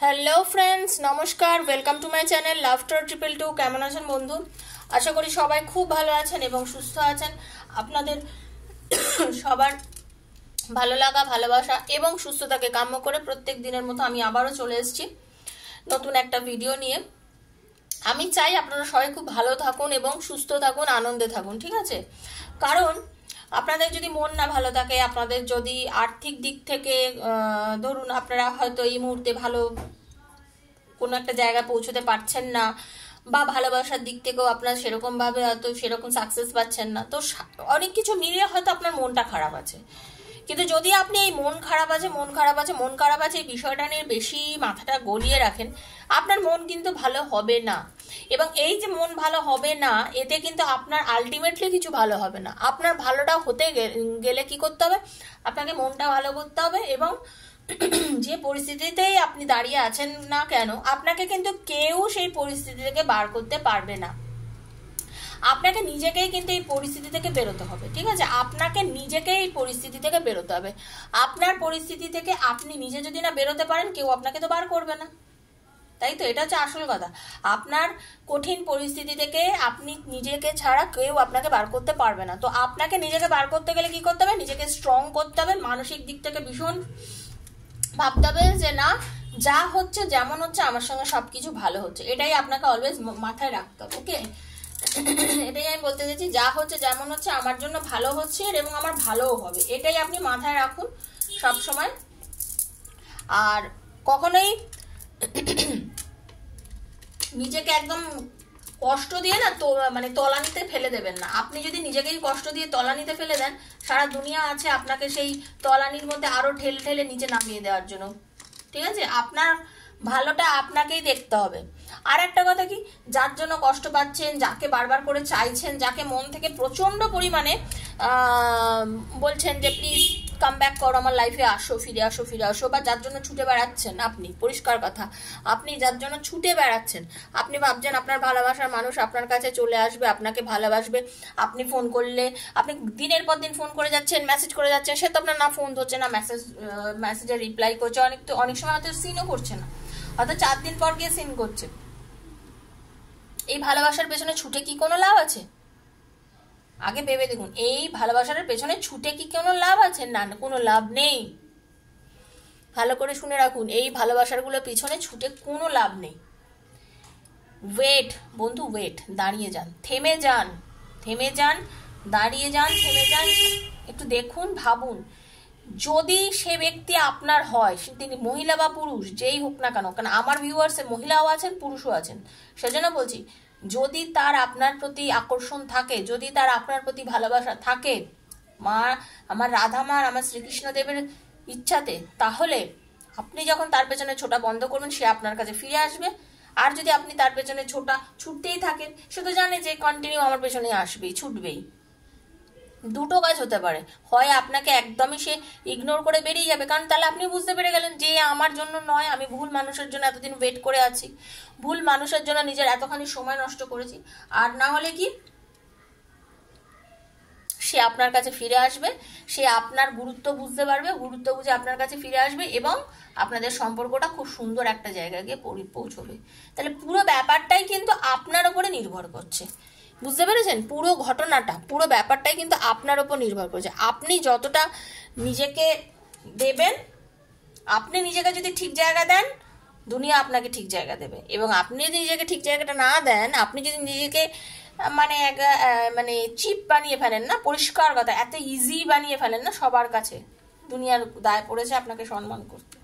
Hello friends, নমস্কার। Welcome to my channel laughter 222। কেমন আছেন বন্ধু? আশা করি সবাই খুব ভালো আছেন এবং সুস্থ আছেন। আপনাদের সবার ভালো লাগা, ভালোবাসা এবং সুস্থতাকে কাম্য করে প্রত্যেক দিনের মতো আমি আবারও চলে এসেছি নতুন একটা ভিডিও নিয়ে। আমি চাই আপনারা সবাই খুব ভালো থাকুন এবং সুস্থ থাকুন, আনন্দে থাকুন, ঠিক আছে? কারণ আপনাদের যদি মন না ভালো থাকে, আপনাদের যদি আর্থিক দিক থেকে ধরুন আপনারা হয়তো এই মুহূর্তে ভালো কোনো একটা জায়গায় পৌঁছতে পারছেন না, বা ভালোবাসার দিক থেকেও আপনার সেরকমভাবে হয়তো সেরকম সাকসেস পাচ্ছেন না, তো অনেক কিছু মিলিয়ে হয়তো আপনার মনটা খারাপ আছে। কিন্তু যদি আপনি এই মন খারাপ আছে এই বিষয়টা নিয়ে বেশি মাথাটা গলিয়ে রাখেন, আপনার মন কিন্তু ভালো হবে না। এবং এই যে মন ভালো হবে না, এতে কিন্তু আপনার আলটিমেটলি কিছু ভালো হবে না। আপনার ভালোটা হতে গেলে কি করতে হবে? আপনাকে মনটা ভালো করতে হবে এবং যে পরিস্থিতিতেই আপনি দাঁড়িয়ে আছেন না কেন, আপনাকে কিন্তু কেউ সেই পরিস্থিতি থেকে বার করতে পারবে না। আপনাকে নিজেকেই কিন্তু এই পরিস্থিতি থেকে বেরোতে হবে, ঠিক আছে? আপনাকে নিজেকে এই পরিস্থিতি থেকে বেরোতে হবে। আপনার পরিস্থিতি থেকে আপনি নিজে যদি না বেরোতে পারেন, কেউ আপনাকে তো বার করবে না, তাই তো? এটা হচ্ছে আসল কথা। আপনার কঠিন পরিস্থিতি থেকে আপনি নিজেকে ছাড়া কেউ আপনাকে বার করতে পারবে না। তো আপনাকে নিজেকে বার করতে গেলে কি করতে হবে? নিজেকে স্ট্রং করতে হবে, মানসিক দিক থেকে ভীষণ ভাবতে হবে যে না, যা হচ্ছে যেমন হচ্ছে আমার সঙ্গে সবকিছু ভালো হচ্ছে, এটাই আপনাকে অলওয়েজ মাথায় রাখতে হবে। ওকে, এটাই আমি বলতে চাইছি, যা হচ্ছে যেমন হচ্ছে আমার জন্য ভালো হচ্ছে এবং আমার ভালোও হবে, এটাই আপনি মাথায় রাখুন সব সময়। আর কখনোই নিজেকে একদম কষ্ট দিয়ে না তো মানে তলানিতে ফেলে দেবেন না। আপনি যদি নিজেকেই কষ্ট দিয়ে তলানিতে ফেলে দেন, সারা দুনিয়া আছে আপনাকে সেই তলানির মধ্যে আরো ঠেলে ঠেলে নিচে নামিয়ে দেওয়ার জন্য, ঠিক আছে? আপনার ভালোটা আপনাকেই দেখতে হবে। আর একটা কথা কি, যার জন্য কষ্ট পাচ্ছেন, যাকে বারবার করে চাইছেন, যাকে মন থেকে প্রচন্ড পরিমাণে বলছেন যে প্লিজ কাম ব্যাক করো, আমার লাইফে আসো, ফিরে আসো ফিরে আসো, বা যার জন্য ছুটে বেড়াচ্ছেন আপনি, পরিষ্কার কথা, আপনি যার জন্য ছুটে বেড়াচ্ছেন, আপনি ভাবছেন আপনার ভালোবাসার মানুষ আপনার কাছে চলে আসবে, আপনাকে ভালোবাসবে, আপনি ফোন করলে, আপনি দিনের পর দিন ফোন করে যাচ্ছেন, মেসেজ করে যাচ্ছেন, সে তো আপনার না ফোন ধরছে না মেসেজে রিপ্লাই করছে, অনেক সময় হয়তো সিনও করছে না, হয়তো 4 দিন পর গিয়ে সিন করছে। এই ভালোবাসার পেছনে ছুটে কি কোনো লাভ আছে? আগে ভেবে দেখুন, এই ভালোবাসার পেছনে ছুটে কি কোনো লাভ আছে? না, কোনো লাভ নেই। ভালো করে শুনে রাখুন, এই ভালোবাসারগুলো পিছনে ছুটে কোনো লাভ নেই। ওয়েট বন্ধু, ওয়েট, দাঁড়িয়ে যান, থেমে যান, দাঁড়িয়ে যান, থেমে যান, একটু দেখুন, ভাবুন, যদি সে ব্যক্তি আপনার হয়, তিনি মহিলা বা পুরুষ যেই হোক না কেন, কারণ আমার ভিউয়ার্সে মহিলাও আছেন, পুরুষও আছেন, সেজন্য বলছি, যদি তার আপনার প্রতি আকর্ষণ থাকে, যদি তার আপনার প্রতি ভালোবাসা থাকে, আমার রাধা মার, আমার শ্রীকৃষ্ণদেবের ইচ্ছাতে, তাহলে আপনি যখন তার পেছনে ছোটা বন্ধ করবেন, সে আপনার কাছে ফিরে আসবে। আর যদি আপনি তার পেছনে ছুটতেই থাকেন, সে তো জানে যে কন্টিনিউ আমার পেছনে আসবেই, ছুটবেই। দুটো কাজ হতে পারে, হয় আপনাকে একদমই সে ইগনোর করে বেরিয়ে যাবে, কারণ তাহলে আপনি বুঝতে পেরে গেলেন যে আমার জন্য নয়, আমি ভুল মানুষের জন্য এতদিন ওয়েট করে আছি, ভুল মানুষের জন্য নিজের এতখানি সময় নষ্ট করেছি। আর না হলে কি, সে আপনার কাছে ফিরে আসবে, সে আপনার গুরুত্ব বুঝতে পারবে, গুরুত্ব বুঝে আপনার কাছে ফিরে আসবে এবং আপনাদের সম্পর্কটা খুব সুন্দর একটা জায়গায় গিয়ে পৌঁছবে। তাহলে পুরো ব্যাপারটাই কিন্তু আপনার উপরে নির্ভর করছে, বুঝতে পেরেছেন? পুরো ঘটনাটা, পুরো ব্যাপারটাই কিন্তু আপনার উপর নির্ভর করছে। আপনি যতটা নিজেকে দেবেন, আপনি নিজেকে যদি ঠিক জায়গা দেন, দুনিয়া আপনাকে ঠিক জায়গা দেবে। এবং আপনি যদি নিজেকে ঠিক জায়গাটা না দেন, আপনি যদি নিজেকে মানে চিপ বানিয়ে ফেলেন না, পরিষ্কার কথা, এত ইজি বানিয়ে ফেলেন না, সবার কাছে দুনিয়ার দায় পড়েছে আপনাকে সম্মান করতে।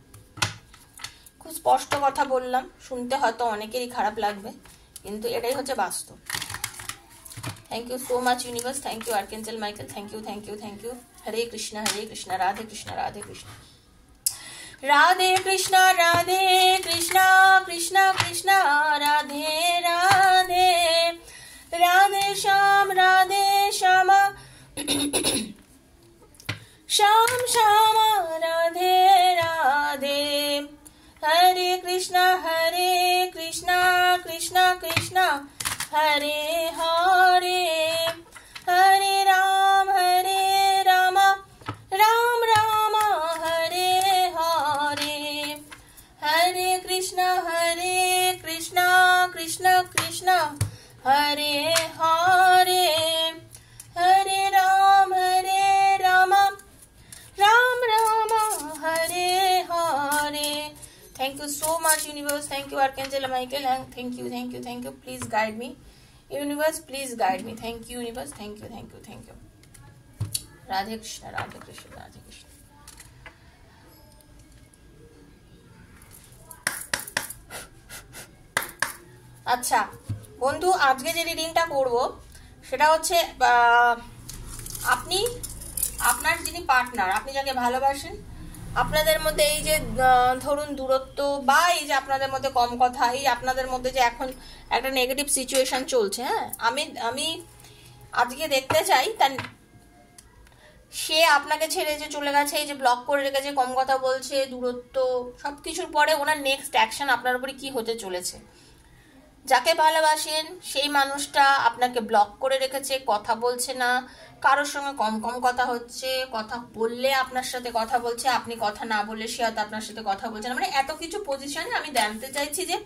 খুব স্পষ্ট কথা বললাম, শুনতে হয়তো অনেকেরই খারাপ লাগবে, কিন্তু এটাই হচ্ছে বাস্তব। Thank you so much universe, thank you archangel Michael, thank you thank you thank you. Hare Krishna Radhe Krishna Radhe Krishna, Radhe Krishna Krishna Krishna Radhe Radhe, Radhe Shyam Shyam Shyam Radhe Radhe, Hare Krishna Krishna Krishna Hare Hare, Hare Ram Ram Ram Hare Hare, Hare Krishna Krishna Krishna Hare Hare Hare Ram Ram Ram Hare Hare. Thank you so much universe, thank you archangel Michael, thank you thank you thank you. Please guide me universe, please guide me. Thank you universe, thank you thank you thank you. Radhe Krishna Radhe Krishna Radhe Krishna. আচ্ছা বন্ধু, আজকে যে রিডিংটা করব সেটা হচ্ছে আপনি আপনার যিনি পার্টনার, আপনি যাকে ভালোবাসেন, আপনাদের মধ্যে এই যে ধরুন দূরত্ব বা এই যে আপনাদের মধ্যে কম কথা, এই আপনাদের মধ্যে যে এখন একটা নেগেটিভ সিচুয়েশন চলছে, হ্যাঁ, আমি আজকে দেখতে চাই তার সে আপনাকে ছেড়ে যে চলে গেছে, এই যে ব্লক করে রেখেছে, কম কথা বলছে, দূরত্ব, সবকিছুর পরে ওনার নেক্সট অ্যাকশন আপনার উপরে কি হতে চলেছে। যাকে ভালোবাসেন সেই মানুষটা আপনাকে ব্লক করে রেখেছে, কথা বলছে না, কারোর সঙ্গে কম কথা হচ্ছে, কথা বললে আপনার সাথে কথা বলছে, আপনি কথা না বললে সে হয়তো আপনার সাথে কথা বলছে না, মানে এত কিছু পজিশনে আমি জানতে চাইছি যে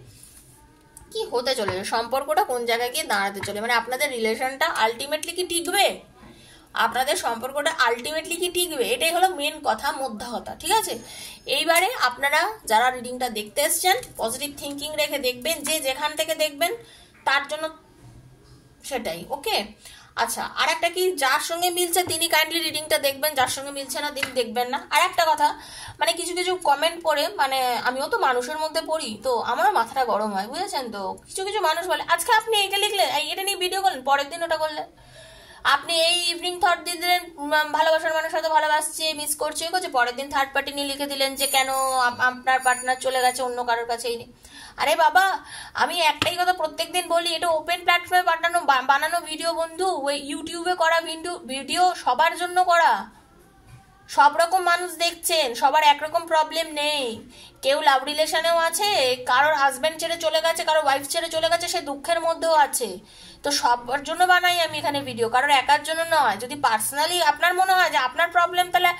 কি হতে চলেছে, সম্পর্কটা কোন জায়গায় গিয়ে দাঁড়াতে চলে, মানে আপনাদের রিলেশনটা আলটিমেটলি কি টিকবে, আপনাদের সম্পর্কটা আলটিমেটলি কি টিকবে, এটাই হলো মেন কথা, মোদ্দা কথা, ঠিক আছে। এইবারে আপনারা যারা রিডিংটা দেখতে এসছেন পজিটিভ থিঙ্কিং রেখে দেখবেন, যে যেখান থেকে দেখবেন তার জন্য সেটাই, ওকে। আচ্ছা, আর একটা কি, যার সঙ্গে মিলছে তিনি কাইন্ডলি রিডিংটা দেখবেন, যার সঙ্গে মিলছে না তিনি দেখবেন না। আর একটা কথা, মানে কিছু কিছু কমেন্ট পড়ে, মানে আমিও তো মানুষের মধ্যে পড়ি, তো আমারও মাথাটা গরম হয়, বুঝেছেন তো। কিছু কিছু মানুষ বলে আজকে আপনি এটা লিখলেন, এটা নিয়ে ভিডিও করলেন, পরের দিন ওটা করলেন, আপনি এই ইভিনিং থট দিয়ে দিলেন ভালোবাসার মানুষ হয়তো ভালোবাসছে, মিস করছে, করছে, পরের দিন থার্ড পার্টি নিয়ে লিখে দিলেন যে কেন আপনার পার্টনার চলে গেছে অন্য কারোর কাছে। আরে বাবা, আমি একটাই কথা প্রত্যেকদিন বলি, এটা ওপেন প্ল্যাটফর্মে বানানো ভিডিও বন্ধু, ওই ইউটিউবে করা ভিডিও সবার জন্য করা, সব রকম মানুষ দেখছেন, সবার একরকম প্রবলেম নেই, কেউ লাভ রিলেশনেও আছে, কারোর হাজবেন্ড ছেড়ে চলে গেছে, কারোর ওয়াইফ ছেড়ে চলে গেছে, সে দুঃখের মধ্যেও আছে, তো সবার জন্য বানাই আমি এখানে ভিডিও, কারোর একার জন্য নয়। যদি পার্সোনালি আপনার মনে হয় যে আপনার প্রবলেম তাহলে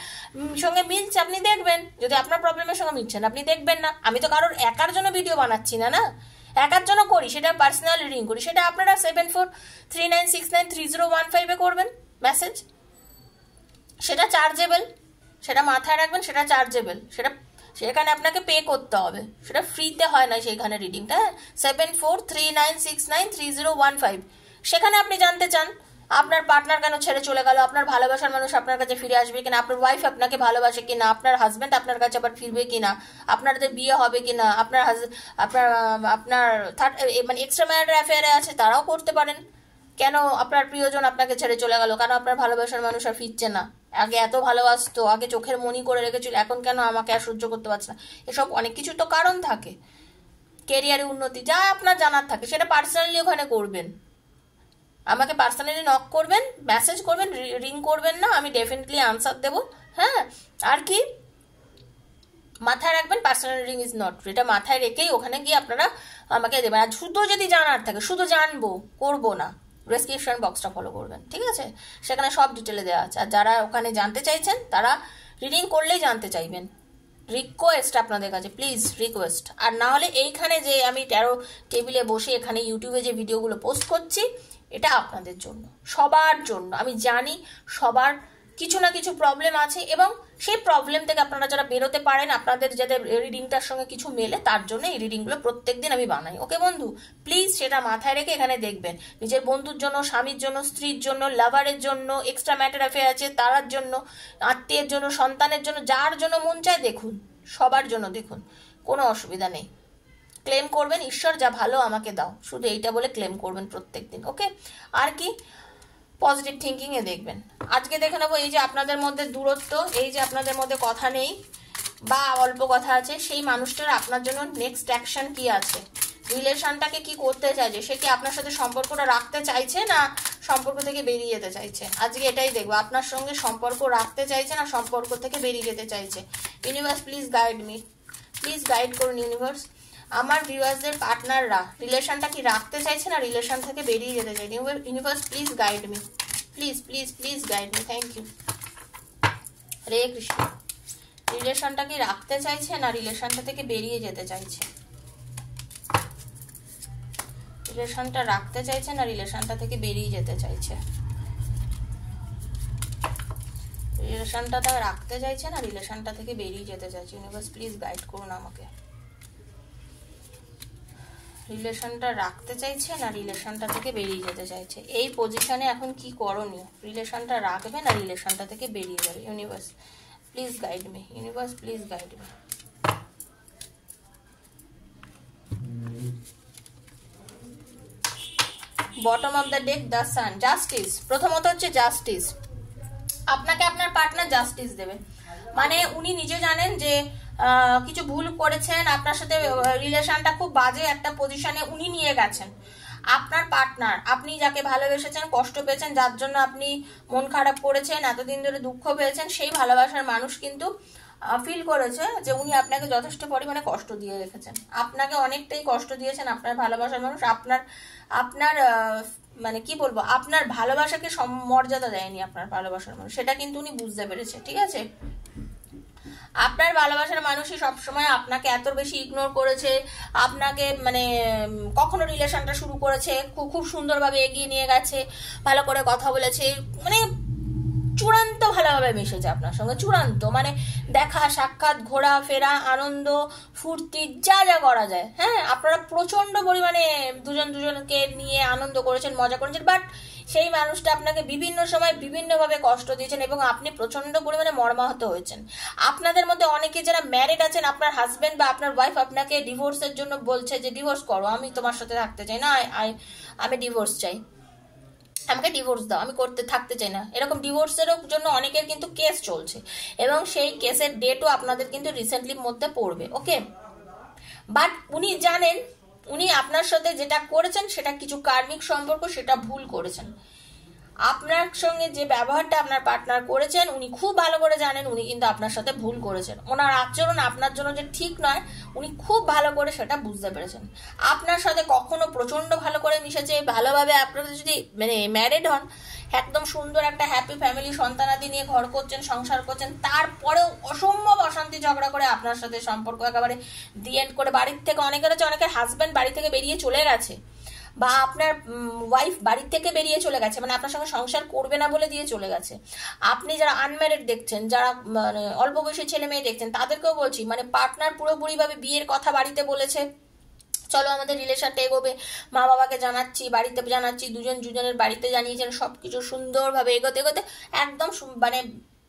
সঙ্গে মিলছে, আপনি দেখবেন, যদি আপনার প্রবলেমের সঙ্গে মিলছে না আপনি দেখবেন না। আমি তো কারোর একার জন্য ভিডিও বানাচ্ছি না, না একার জন্য করি, সেটা পার্সোনাল রিডিং করি, সেটা আপনারা 7439693015 করবেন মেসেজ, সেটা চার্জেবল, সেটা মাথায় রাখবেন, সেটা চার্জেবল, সেখানে আপনাকে পে করতে হবে, সেটা ফ্রিতে হয় না সেইখানে রিডিংটা। 7439693015 সেখানে আপনি জানতে চান আপনার পার্টনার কেন ছেড়ে চলে গেল, আপনার ভালোবাসার মানুষ আপনার কাছে ফিরে আসবে কিনা, আপনার ওয়াইফ আপনাকে ভালোবাসে কিনা, আপনার হাজব্যান্ড আপনার কাছে আবার ফিরবে কিনা, আপনাদের বিয়ে হবে কিনা, আপনার মানে এক্সট্রা ম্যারিটাল অ্যাফেয়ারে আছে তারাও করতে পারেন, কেন আপনার প্রিয়জন আপনাকে ছেড়ে চলে গেল, কেন আপনার ভালোবাসার মানুষ আর ফিরছে না, আগে এত ভালোবাসতো, আগে চোখের মনি করে রেখেছিল, এখন কেন আমাকে আর সহ্য করতে পারছে না। এসব অনেক কিছু তো কারণ থাকে, কেরিয়ারে উন্নতি, যা আপনার জানার থাকে সেটা পার্সোনালি ওখানে করবেন, আমাকে পার্সোনালি নক করবেন, মেসেজ করবেন, রিং করবেন না, আমি ডেফিনেটলি আনসার দেবো, হ্যাঁ। আর কি মাথায় রাখবেন, পার্সোনাল রিং ইজ নট, এটা মাথায় রেখেই ওখানে গিয়ে আপনারা আমাকে দেবেন। আর শুধু যদি জানার থাকে, শুধু জানবো করবো না, ডেসক্রিপশন বক্সটা ফলো করবেন, ঠিক আছে, সেখানে সব ডিটেলে দেওয়া আছে। আর যারা ওখানে জানতে চাইছেন তারা রিডিং করলেই জানতে চাইবেন, রিকোয়েস্ট আপনাদের কাছে, প্লিজ রিকোয়েস্ট। আর না হলে এইখানে যে আমি ট্যারো টেবিলে বসে এখানে ইউটিউবে যে ভিডিওগুলো পোস্ট করছি, এটা আপনাদের জন্য, সবার জন্য। আমি জানি সবার কিছু না কিছু প্রবলেম আছে, এবং সেই প্রবলেম থেকে আপনারা যারা বেরোতে পারেন, আপনাদের যাদের রিডিংটার সঙ্গে কিছু মেলে, তার জন্য এই রিডিংগুলো প্রত্যেকদিন আমি বানাই, ওকে বন্ধু। প্লিজ সেটা মাথায় রেখে এখানে দেখবেন, নিজের বন্ধুর জন্য, স্বামীর জন্য, স্ত্রীর জন্য, লাভারের জন্য, এক্সট্রা ম্যাটার অ্যাফেয়ার আছে তার জন্য, আত্মীয়ের জন্য, সন্তানের জন্য, যার জন্য মন চায় দেখুন, সবার জন্য দেখুন, কোনো অসুবিধা নেই। ক্লেম করবেন, ঈশ্বর যা ভালো আমাকে দাও, শুধু এইটা বলে ক্লেম করবেন প্রত্যেকদিন, ওকে। আর কি পজিটিভ থিঙ্কিং এ দেখবেন। আজকে দেখে নেবো এই যে আপনাদের মধ্যে দূরত্ব, এই যে আপনাদের মধ্যে কথা নেই বা অল্প কথা আছে, সেই মানুষটার আপনার জন্য নেক্সট অ্যাকশন কি আছে, রিলেশনটাকে কি করতে চাইছে, সে কি আপনার সাথে সম্পর্কটা রাখতে চাইছে না সম্পর্ক থেকে বেরিয়ে যেতে চাইছে। আজকে এটাই দেখবো, আপনার সঙ্গে সম্পর্ক রাখতে চাইছে না সম্পর্ক থেকে বেরিয়ে যেতে চাইছে। Universe please guide me, please guide করুন ইউনিভার্স। আমার ভিউয়ার্সদের পার্টনাররা রিলেশনটা কি রাখতে চাইছে না রিলেশন থেকে বেরিয়ে যেতে চাইছে। Universe please guide me, please please please guide me, thank you. Hare Krishna রিলেশনটা কি রাখতে চাইছে না রিলেশনটা থেকে বেরিয়ে যেতে চাইছে? রিলেশনটা রাখতে চাইছে না রিলেশনটা থেকে বেরিয়ে যেতে চাইছে? রিলেশনটা রাখতে চাইছে না রিলেশনটা থেকে বেরিয়ে যেতে চাইছে? ইউনিভার্স প্লিজ গাইড করুন আমাকে। রিলেশনটা রাখতে চাইছে না রিলেশনটা থেকে বেরিয়ে যেতে চাইছে? এই পজিশনে এখন কি করণীয়? রিলেশনটা রাখবে না রিলেশনটা থেকে বেরিয়ে যাবে? Universe please guide me, universe please guide me. Bottom of the deck the sun, justice. প্রথমত হচ্ছে জাস্টিস, আপনাকে আপনার পার্টনার জাস্টিস দেবে। মানে উনি নিজে জানেন যে কিছু ভুল করেছেন, আপনার সাথে রিলেশনটা খুব বাজে একটা পজিশনে উনি নিয়ে গেছেন। আপনার পার্টনার, আপনি যাকে ভালোবেসেছেন, কষ্ট পেয়েছেন, যার জন্য আপনি মন খারাপ করেছেন, এতদিন ধরে দুঃখ পেয়েছেন, সেই ভালোবাসার মানুষ কিন্তু ফিল করেছে যে উনি আপনাকে যথেষ্ট পরিমাণে কষ্ট দিয়ে রেখেছেন, আপনাকে অনেকটাই কষ্ট দিয়েছেন আপনার ভালোবাসার মানুষ। আপনার মানে কি বলবো, আপনার ভালোবাসাকে মর্যাদা দেয়নি আপনার ভালোবাসার মানুষ, সেটা কিন্তু উনি বুঝতে পেরেছে। ঠিক আছে, আপনার ভালোবাসার মানুষই সবসময় আপনাকে এত বেশি ইগনোর করেছে, আপনাকে মানে কখনো রিলেশনটা শুরু করেছে খুব সুন্দরভাবে এগিয়ে নিয়ে গেছে, ভালো করে কথা বলেছে, মানে চূড়ান্ত ভালোভাবে মিশেছে আপনার সঙ্গে, চূড়ান্ত মানে দেখা সাক্ষাৎ ঘোরা ফেরা আনন্দ ফুর্তি যা যা করা যায়। হ্যাঁ, আপনারা প্রচন্ড পরিমাণে দুজনকে নিয়ে আনন্দ করেছেন, মজা করেছেন, বাট সেই মানুষটা আপনাকে বিভিন্ন সময় বিভিন্নভাবে কষ্ট দিয়েছেন এবং আপনি প্রচন্ড পরিমাণে মর্মাহত হয়েছেন। আপনাদের মধ্যে অনেকে যারা ম্যারিড আছেন, আপনার হাজবেন্ড বা আপনার ওয়াইফ আপনাকে ডিভোর্সের জন্য বলছে যে ডিভোর্স করো, আমি তোমার সাথে থাকতে চাই না, আমি ডিভোর্স চাই, আমাকে ডিভোর্স দাও, আমি থাকতে চাই না। এরকম ডিভোর্সের জন্য অনেকের কিন্তু কেস চলছে এবং সেই কেসের ডেটও আপনাদের কিন্তু রিসেন্টলির মধ্যে পড়বে। ওকে, বাট উনি জানেন উনি আপনার সাথে যেটা করেছেন সেটা কিছু কার্মিক সম্পর্ক, সেটা ভুল করেছেন। আপনার সঙ্গে যে ব্যবহারটা আপনার পার্টনার করেছেন উনি খুব ভালো করে জানেন উনি কিন্তু আপনার সাথে ভুল করেছেন, ওনার আচরণ আপনার জন্য যে ঠিক নয় উনি খুব ভালো করে সেটা বুঝতে পেরেছেন। আপনার সাথে কখনো প্রচন্ড ভালো করে মিশেছে, ভালোভাবে আপনারা যদি মানে ম্যারিড হন, একদম সুন্দর একটা হ্যাপি ফ্যামিলি সন্তানাদি নিয়ে ঘর করছেন, সংসার করছেন, তারপরেও অসম্ভব অশান্তি ঝগড়া করে আপনার সাথে সম্পর্ক একেবারে দি এন্ড করে বাড়ির থেকে, অনেকের হাজব্যান্ড বাড়ি থেকে বেরিয়ে চলে গেছে বা আপনার ওয়াইফ বাড়ির থেকে বেরিয়ে চলে গেছে, মানে আপনার সঙ্গে সংসার করবে না বলে দিয়ে চলে গেছে। আপনি যারা আনম্যারিড দেখছেন, যারা মানে অল্প বয়সী ছেলে মেয়ে দেখছেন, তাদেরকেও বলছি মানে পার্টনার পুরোপুরিভাবে বিয়ের কথা বাড়িতে বলেছে, চলো আমাদের রিলেশনটা এগোবে, মা বাবাকে জানাচ্ছি, বাড়িতে জানাচ্ছি, দুজনের বাড়িতে জানিয়েছেন, সবকিছু সুন্দরভাবে এগোতে এগোতে একদম মানে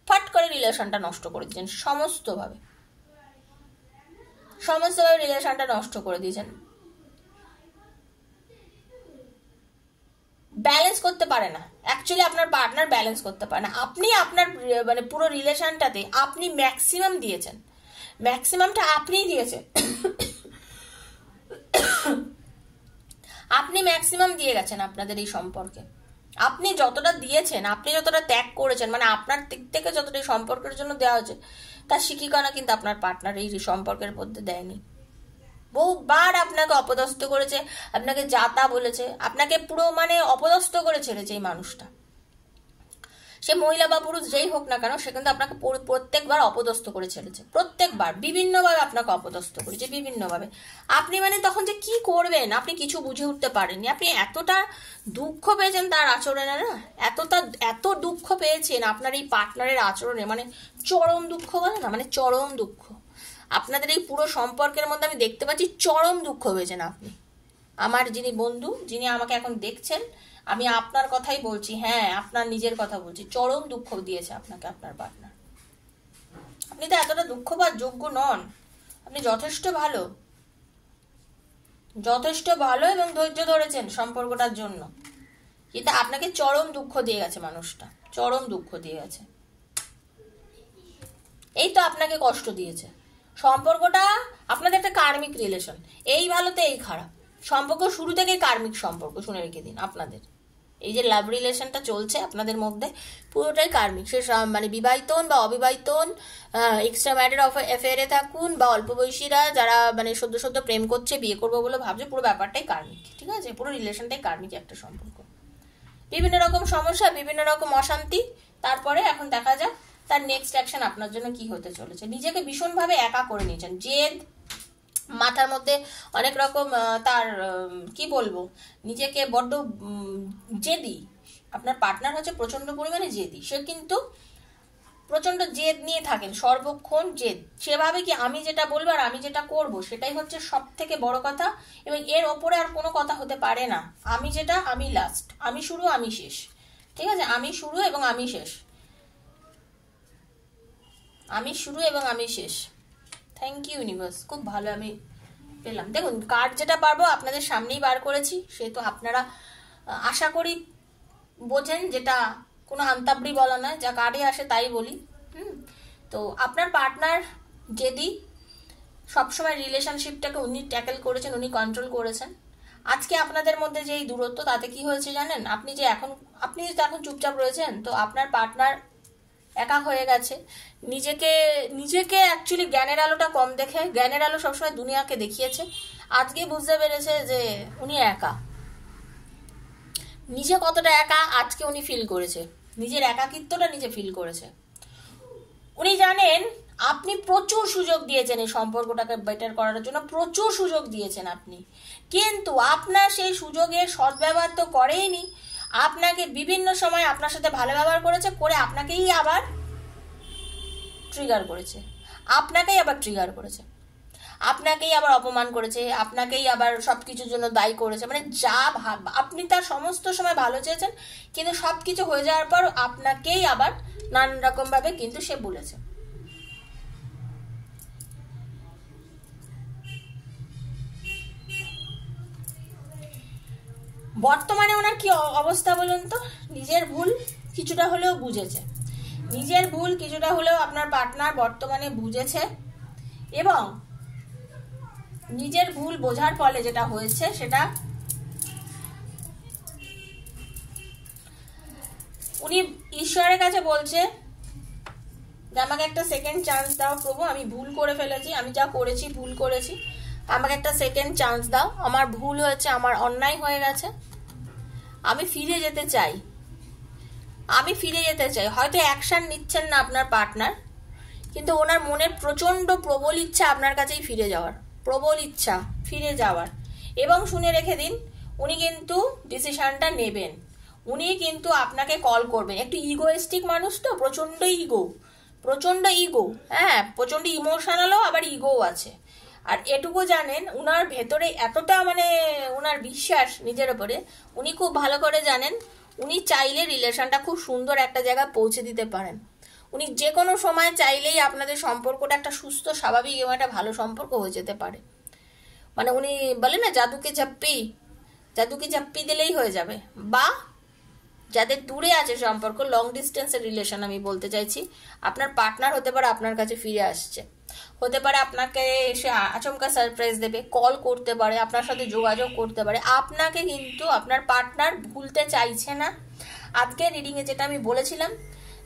ফট করে রিলেশনটা নষ্ট করে দিয়েছেন, সমস্তভাবে রিলেশনটা নষ্ট করে দিয়েছেন। ব্যালেন্স করতে পারে না, অ্যাকচুয়ালি আপনার পার্টনার ব্যালেন্স করতে পারে না। আপনি আপনার মানে পুরো রিলেশনটাতে আপনি ম্যাক্সিমাম দিয়েছেন, ম্যাক্সিমামটা আপনিই দিয়েছেন, আপনি ম্যাক্সিমাম দিয়ে গেছেন আপনাদের এই সম্পর্কে। আপনি যতটা দিয়েছেন, আপনি যতটা ত্যাগ করেছেন, মানে আপনার দিক থেকে যতটা এই সম্পর্কের জন্য দেওয়া হয়েছে তার শিক্ষিকানা কিন্তু আপনার পার্টনার এই সম্পর্কের মধ্যে দেয়নি। বহুবার আপনাকে অপদস্থ করেছে, আপনাকে যাতা বলেছে, আপনাকে পুরো মানে অপদস্থ করে ছেড়েছে এই মানুষটা। সে মহিলা বা পুরুষ যেই হোক না কেন, সে কিন্তু আপনাকে প্রত্যেকবার অপদস্থ করে ছেড়েছে, প্রত্যেকবার বিভিন্নভাবে আপনাকে অপদস্থ করেছে, বিভিন্নভাবে। আপনি মানে তখন যে কি করবেন আপনি কিছু বুঝে উঠতে পারেননি, আপনি এতটা দুঃখ পেয়েছেন তার আচরণে, না এত দুঃখ পেয়েছেন আপনার এই পার্টনারের আচরণে, মানে চরম দুঃখ বলে না, মানে চরম দুঃখ আপনাদের এই পুরো সম্পর্কের মধ্যে আমি দেখতে পাচ্ছি, চরম দুঃখ হয়েছেন আপনি। আমার যিনি বন্ধু, যিনি আমাকে এখন দেখছেন, আমি আপনার কথাই বলছি, হ্যাঁ আপনার নিজের কথা বলছি, চরম দুঃখ দিয়েছে আপনাকে আপনার পার্টনার। আপনি তো এতটা দুঃখ পাওয়ার যোগ্য নন, আপনি যথেষ্ট ভালো এবং ধৈর্য ধরেছেন সম্পর্কটার জন্য, কিন্তু আপনাকে চরম দুঃখ দিয়ে গেছে মানুষটা, চরম দুঃখ দিয়ে গেছে। এই তো আপনাকে কষ্ট দিয়েছে সম্পর্কটা, আপনাদের একটা কার্মিক রিলেশন, এই ভালোতে এই খারাপ সম্পর্ক, শুরু থেকে কার্মিক সম্পর্ক, শুনে রেখে দিন। আপনাদের এই যে লাভ রিলেশনটা চলছে আপনাদের মধ্যে পুরোটাই কার্মিক, সে মানে বিবাহিত হন বা অবিবাহিত হন, এক্সট্রা ম্যারিড অ্যাফেয়ারে থাকুন বা অল্প বয়সীরা যারা মানে সদ্য প্রেম করছে, বিয়ে করবো বলে ভাবছে, পুরো ব্যাপারটাই কার্মিক। ঠিক আছে, পুরো রিলেশনটাই কার্মিক একটা সম্পর্ক, বিভিন্ন রকম সমস্যা, বিভিন্ন রকম অশান্তি। তারপরে এখন দেখা যাক তার নেক্সট অ্যাকশন আপনার জন্য কি হতে চলেছে। নিজেকে ভীষণভাবে একা করে নিয়েছেন, জেদ মাথার মধ্যে অনেক রকম, তার কি বলবো, নিজেকে বড্ড জেদি। আপনার পার্টনার হচ্ছে প্রচন্ড পরিমাণে জেদি, সে কিন্তু প্রচন্ড জেদ নিয়ে থাকেন, সর্বক্ষণ জেদ। সেভাবে কি আমি যেটা বলবো আর আমি যেটা করব সেটাই হচ্ছে সব থেকে বড় কথা, এবং এর ওপরে আর কোনো কথা হতে পারে না। আমি যেটা, আমি লাস্ট, আমি শুরু আমি শেষ, ঠিক আছে, আমি শুরু এবং আমি শেষ, আমি শুরু এবং আমি শেষ। থ্যাংক ইউ ইউনিভার্স, খুব ভালো আমি পেলাম। দেখুন কার্ড যেটা পারবো আপনাদের সামনেই বার করেছি, সে তো আপনারা আশা করি বোঝেন, যেটা কোনো আন্তাবড়ি বলা নয়, যা কার্ডে আসে তাই বলি। তো আপনার পার্টনার যদি সবসময় রিলেশনশিপটাকে উনি ট্যাকেল করেছেন, উনি কন্ট্রোল করেছেন। আজকে আপনাদের মধ্যে যে এই দূরত্ব, তাতে কি হয়েছে জানেন, আপনি যে এখন চুপচাপ রয়েছেন, তো আপনার পার্টনার একা হয়ে গেছে। নিজেকে অ্যাকচুয়ালি জ্ঞানের আলোটা কম দেখে, জ্ঞানের আলো সবসময় দুনিয়াকে দেখিয়েছে। আজকে বুঝতে পেরেছে যে উনি একা, নিজে কতটা একা আজকে উনি ফিল করেছে, নিজের একাকিত্বটা নিজে ফিল করেছে। উনি জানেন আপনি প্রচুর সুযোগ দিয়েছেন এই সম্পর্কটাকে বেটার করার জন্য, প্রচুর সুযোগ দিয়েছেন আপনি, কিন্তু আপনার সেই সুযোগের সদ্ব্যবহার তো করেইনি। আপনাকে বিভিন্ন সময় আপনার সাথে ভালো ব্যবহার করেছে, করে আপনাকেই আবার ট্রিগার করেছে, আপনাকেই আবার অপমান করেছে, আপনাকেই আবার সবকিছুর জন্য দায়ী করেছে। মানে যা আপনি তার সমস্ত সময় ভালো চেয়েছেন, কিন্তু সবকিছু হয়ে যাওয়ার পর আপনাকেই আবার নানান রকম ভাবে কিন্তু সে বলেছে। বর্তমানে ওনার কি অবস্থা বলুন তো, নিজের ভুল কিছুটা হলেও বুঝেছে, আপনার পার্টনার বর্তমানে বুঝেছে, এবং নিজের ভুল বোঝার ফলে যেটা হয়েছে সেটা উনি ঈশ্বরের কাছে বলছে যে আমাকে একটা সেকেন্ড চান্স দাও প্রভু, আমি ভুল করে ফেলেছি, আমি যা করেছি ভুল করেছি, আমাকে একটা সেকেন্ড চান্স দাও, আমার ভুল হয়েছে, আমার অন্যায় হয়ে গেছে, আমি ফিরে যেতে চাই। হয়তো অ্যাকশন নিচ্ছেন না আপনার পার্টনার, কিন্তু ওনার মনের প্রচন্ড প্রবল ইচ্ছা আপনার কাছেই ফিরে যাওয়ার, এবং শুনে রেখে দিন উনি কিন্তু ডিসিশনটা নেবেন, উনি কিন্তু আপনাকে কল করবেন। একটু ইগোয়েস্টিক মানুষ তো, প্রচন্ড ইগো, হ্যাঁ, প্রচন্ড ইমোশনালও আবার ইগোও আছে। আর এটুকু জানেন উনার ভেতরে এতটা মানে উনার বিশ্বাস নিজের উপরে, উনি খুব ভালো করে জানেন উনি চাইলে রিলেশনটা খুব সুন্দর একটা জায়গায় পৌঁছে দিতে পারেন। উনি যে কোনো সময় চাইলেই আপনাদের সম্পর্কটা একটা সুস্থ স্বাভাবিক এবং একটা ভালো সম্পর্ক হয়ে যেতে পারে। মানে উনি বলে না জাদুকে ঝাপ্পি দিলেই হয়ে যাবে। বা যাদের দূরে আছে সম্পর্ক, লং ডিস্টেন্সের রিলেশন আমি বলতে চাইছি, আপনার পার্টনার হতে পারে আপনার কাছে ফিরে আসছে, হতে পারে আপনাকে এসে আচমকা সারপ্রাইজ দেবে, কল করতে পারে, আপনার সাথে যোগাযোগ করতে পারে। আপনাকে কিন্তু আপনার পার্টনার ভুলতে চাইছে না। আজকে রিডিংয়ে যেটা আমি বলেছিলাম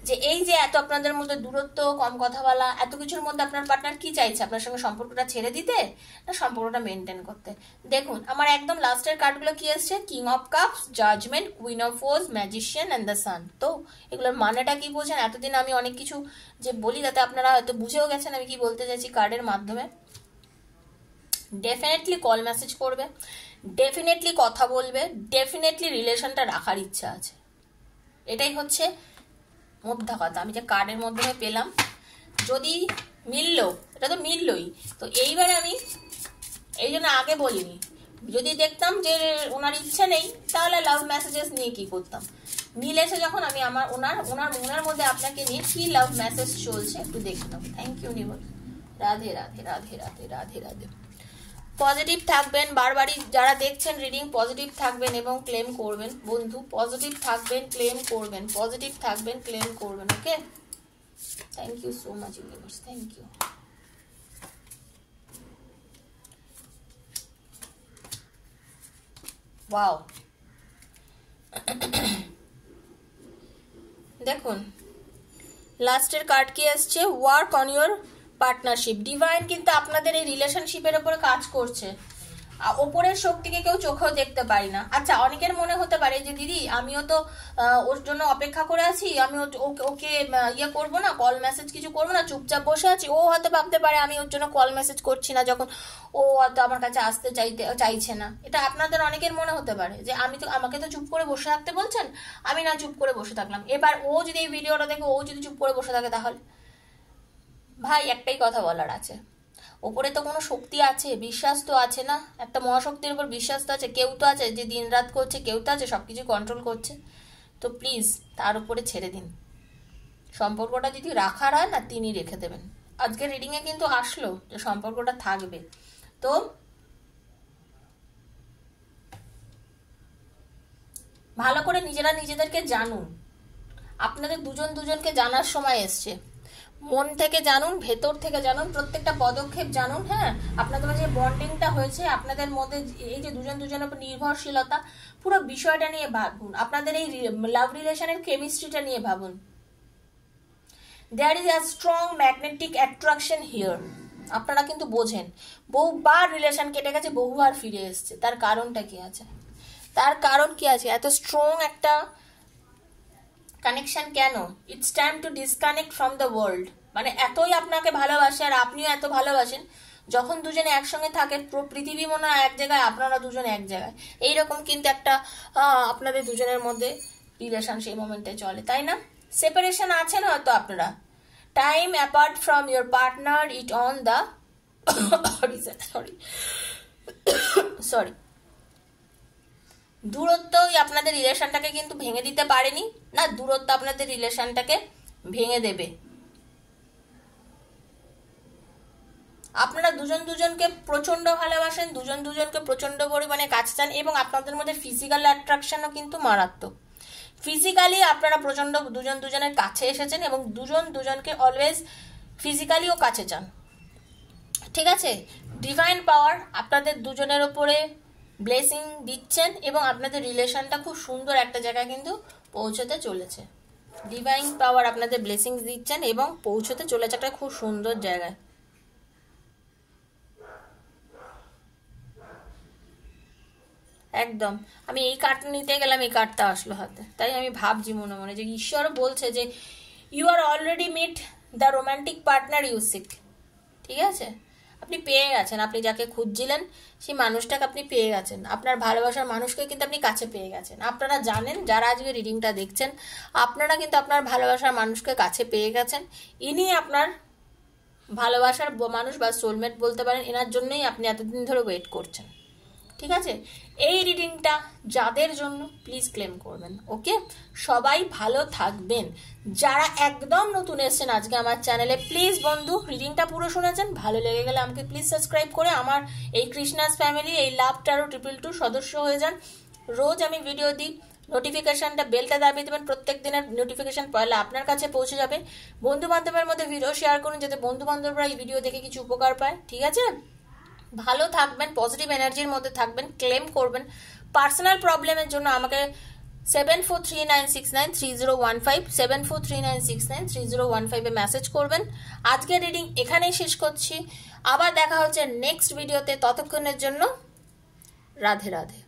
যে এই যে এত আপনাদের মধ্যে দূরত্ব, কম কথা বলা, এত কিছুর মধ্যে আপনার পার্টনার কি চাইছে, আপনার সঙ্গে সম্পর্কটা ছেড়ে দিতে না সম্পর্কটা মেনটেন করতে। দেখুন আমার একদম লাস্টের কার্ডগুলো কি আসছে, king of cups, judgement, queen of wands, magician and the sun. তো এগুলোর মানেটা কি বোঝেন? এতদিন আমি অনেক কিছু যে বলি তাতে আপনারা হয়তো বুঝেও গেছেন আমি কি বলতে চাইছি কার্ডের মাধ্যমে। ডেফিনেটলি কল মেসেজ করবে, ডেফিনেটলি কথা বলবে, ডেফিনেটলি রিলেশনটা রাখার ইচ্ছা আছে। এটাই হচ্ছে মোদ্দা কথা আমি যে কার্ডের মাধ্যমে পেলাম। যদি মিললো, এটা তো মিললোই, তো এইবার আমি এই জন্য আগে বলিনি, যদি দেখতাম যে ওনার ইচ্ছে নেই তাহলে লাভ মেসেজেস নিয়ে কি করতাম। মিলেছে যখন আমি আমার ওনার মনের মধ্যে আপনাকে নিয়ে কি লাভ মেসেজ চলছে একটু দেখতাম। থ্যাংক ইউ নিবল। রাধে রাধে রাধে রাধে রাধে রাধে। পজিটিভ থাকবেন, বারবারই যারা দেখছেন রিডিং পজিটিভ থাকবেন এবং ক্লেম করবেন বন্ধু, পজিটিভ থাকবেন, ক্লেম করবেন, পজিটিভ থাকবেন, ক্লেম করবেন। Okay, thank you so much universe, thank you. Wow, দেখুন লাস্টের কার্ড কি আসছে, work on your partnership. Divine কিন্তু আপনাদের এই রিলেশনশিপের উপরে কাজ করছে, ওপরের শক্তিকে কেউ চোখেও দেখতে পারি না। আচ্ছা, অনেকের মনে হতে পারে যে দিদি আমিও তো ওর জন্য অপেক্ষা করে আছি, আমি ওকে ইয়ে করবো না, কল মেসেজ কিছু করবো না, চুপচাপ বসে আছি। ও হয়তো ভাবতে পারে আমি ওর জন্য কল মেসেজ করছি না যখন ও হয়তো আমার কাছে আসতে চাইছে না। এটা আপনাদের অনেকের মনে হতে পারে যে আমাকে তো চুপ করে বসে থাকতে বলছেন, আমি না চুপ করে বসে থাকলাম। এবার ও যদি এই ভিডিওটা দেখে ও যদি চুপ করে বসে থাকে, তাহলে ভাই একটাই কথা বলার আছে, ওপরে তো কোনো শক্তি আছে, বিশ্বাস তো আছে না, একটা মহাশক্তির উপর বিশ্বাস তো আছে, কেউ তো আছে যে দিন রাত করছে, কেউ তো আছে সবকিছু কন্ট্রোল করছে। তো প্লিজ তার উপরে ছেড়ে দিন। সম্পর্কটা যদি রাখার হয় না, তিনি রেখে দেবেন। আজকে রিডিংয়ে কিন্তু আসলো যে সম্পর্কটা থাকবে। তো ভালো করে নিজেরা নিজেদেরকে জানুন। আপনাদের দুজন দুজনকে জানার সময় এসছে। মন থেকে জানুন, ভেতর থেকে জানুন, প্রত্যেকটা পদক্ষেপ জানুন। হ্যাঁ, আপনাদের যে বন্ডিংটা হয়েছে, আপনাদের মধ্যে এই যে দুজন দুজনের উপর নির্ভরশীলতা, পুরো বিষয়টা নিয়ে ভাবুন। আপনাদের এই লাভ রিলেশনের কেমিস্ট্রিটা নিয়ে ভাবুন। There is a strong magnetic attraction here. আপনারা কিন্তু বোঝেন, বহুবার রিলেশন কেটে গেছে, বহুবার ফিরে এসছে। তার কারণটা কি আছে? তার কারণ কি আছে? এত স্ট্রং একটা কানেকশন কেন? It's time to disconnect from the world. মানে এতই আপনাকে ভালোবাসে আর আপনিও এত ভালোবাসেন, যখন দুজনে একসঙ্গে থাকে পৃথিবী মনে হয় এক জায়গায়, আপনারা দুজনে এক জায়গায়। এইরকম কিন্তু একটা আপনাদের দুজনের মধ্যে রিলেশন সেই মোমেন্টে চলে, তাই না? সেপারেশন আছেন হয়তো আপনারা, time apart from your partner, it on the sorry দূরত্বই আপনাদের রিলেশনটাকে কিন্তু ভেঙে দিতে পারেনি না, দূরত্ব আপনাদের রিলেশনটাকে ভেঙে দেবে। আপনারা দুজন দুজনকে প্রচন্ড ভালোবাসেন, দুজন দুজনকে প্রচন্ড পরিমাণে কাছে চান, এবং আপনাদের মধ্যে ফিজিক্যাল অ্যাট্রাকশনও কিন্তু মারাত্মক। ফিজিক্যালি আপনারা প্রচন্ড দুজন দুজনের কাছে এসেছেন এবং দুজন দুজনকে অলওয়েজ ফিজিক্যালিও কাছে চান। ঠিক আছে? ডিভাইন পাওয়ার আপনাদের দুজনের ওপরে ব্লেসিং দিচ্ছেন এবং আপনাদের রিলেশনটা খুব সুন্দর একটা জায়গায় কিন্তু পৌঁছতে চলেছে। ডিভাইন পাওয়ার আপনাদের ব্লেসিং দিচ্ছেন এবং পৌঁছতে চলেছে একটা খুব সুন্দর জায়গায়। একদম। আমি এই কার্ডটা নিতে গেলাম, এই কার্ডটা আসলো হাতে, তাই আমি ভাবছি মনে মনে যে ঈশ্বর বলছে যে you are already meet the romantic partner you seek. ঠিক আছে? আপনি পেয়ে গেছেন, আপনি যাকে খুঁজছিলেন সেই মানুষটাকে আপনি পেয়ে গেছেন, আপনার ভালোবাসার মানুষকে কিন্তু আপনি কাছে পেয়ে গেছেন। আপনারা জানেন, যারা আজকে রিডিংটা দেখছেন, আপনারা কিন্তু আপনার ভালোবাসার মানুষকে কাছে পেয়ে গেছেন। ইনি আপনার ভালোবাসার মানুষ বা সোলমেট বলতে পারেন, এনার জন্যই আপনি এতদিন ধরে ওয়েট করছেন। ঠিক আছে? এই রিডিংটা যাদের জন্য প্লিজ ক্লেম করবেন। ওকে, সবাই ভালো থাকবেন। যারা একদম নতুন এসেছেন আজকে আমার চ্যানেলে, প্লিজ বন্ধু রিডিংটা পুরো শুনেছেন, ভালো লেগে গেলে আমাকে প্লিজ সাবস্ক্রাইব করে আমার এই কৃষ্ণাস ফ্যামিলি, এই লাভ ট্যারো 222 সদস্য হয়ে যান। রোজ আমি ভিডিও দিই, নোটিফিকেশনটা বেলটা দাবিয়ে দেবেন, প্রত্যেক দিনের নোটিফিকেশন পয়লা আপনার কাছে পৌঁছে যাবে। বন্ধু বান্ধবের মধ্যে ভিডিও শেয়ার করুন, যাতে বন্ধু বান্ধবরা এই ভিডিও দেখে কিছু উপকার পায়। ঠিক আছে? ভালো থাকবেন, পজিটিভ এনার্জির মধ্যে থাকবেন, ক্লেম করবেন। পার্সোনাল প্রবলেমের জন্য আমাকে 7439693015 7439693015 মেসেজ করবেন। আজকের রিডিং এখানেই শেষ করছি, আবার দেখা হচ্ছে নেক্সট ভিডিওতে। ততক্ষণের জন্য রাধে রাধে।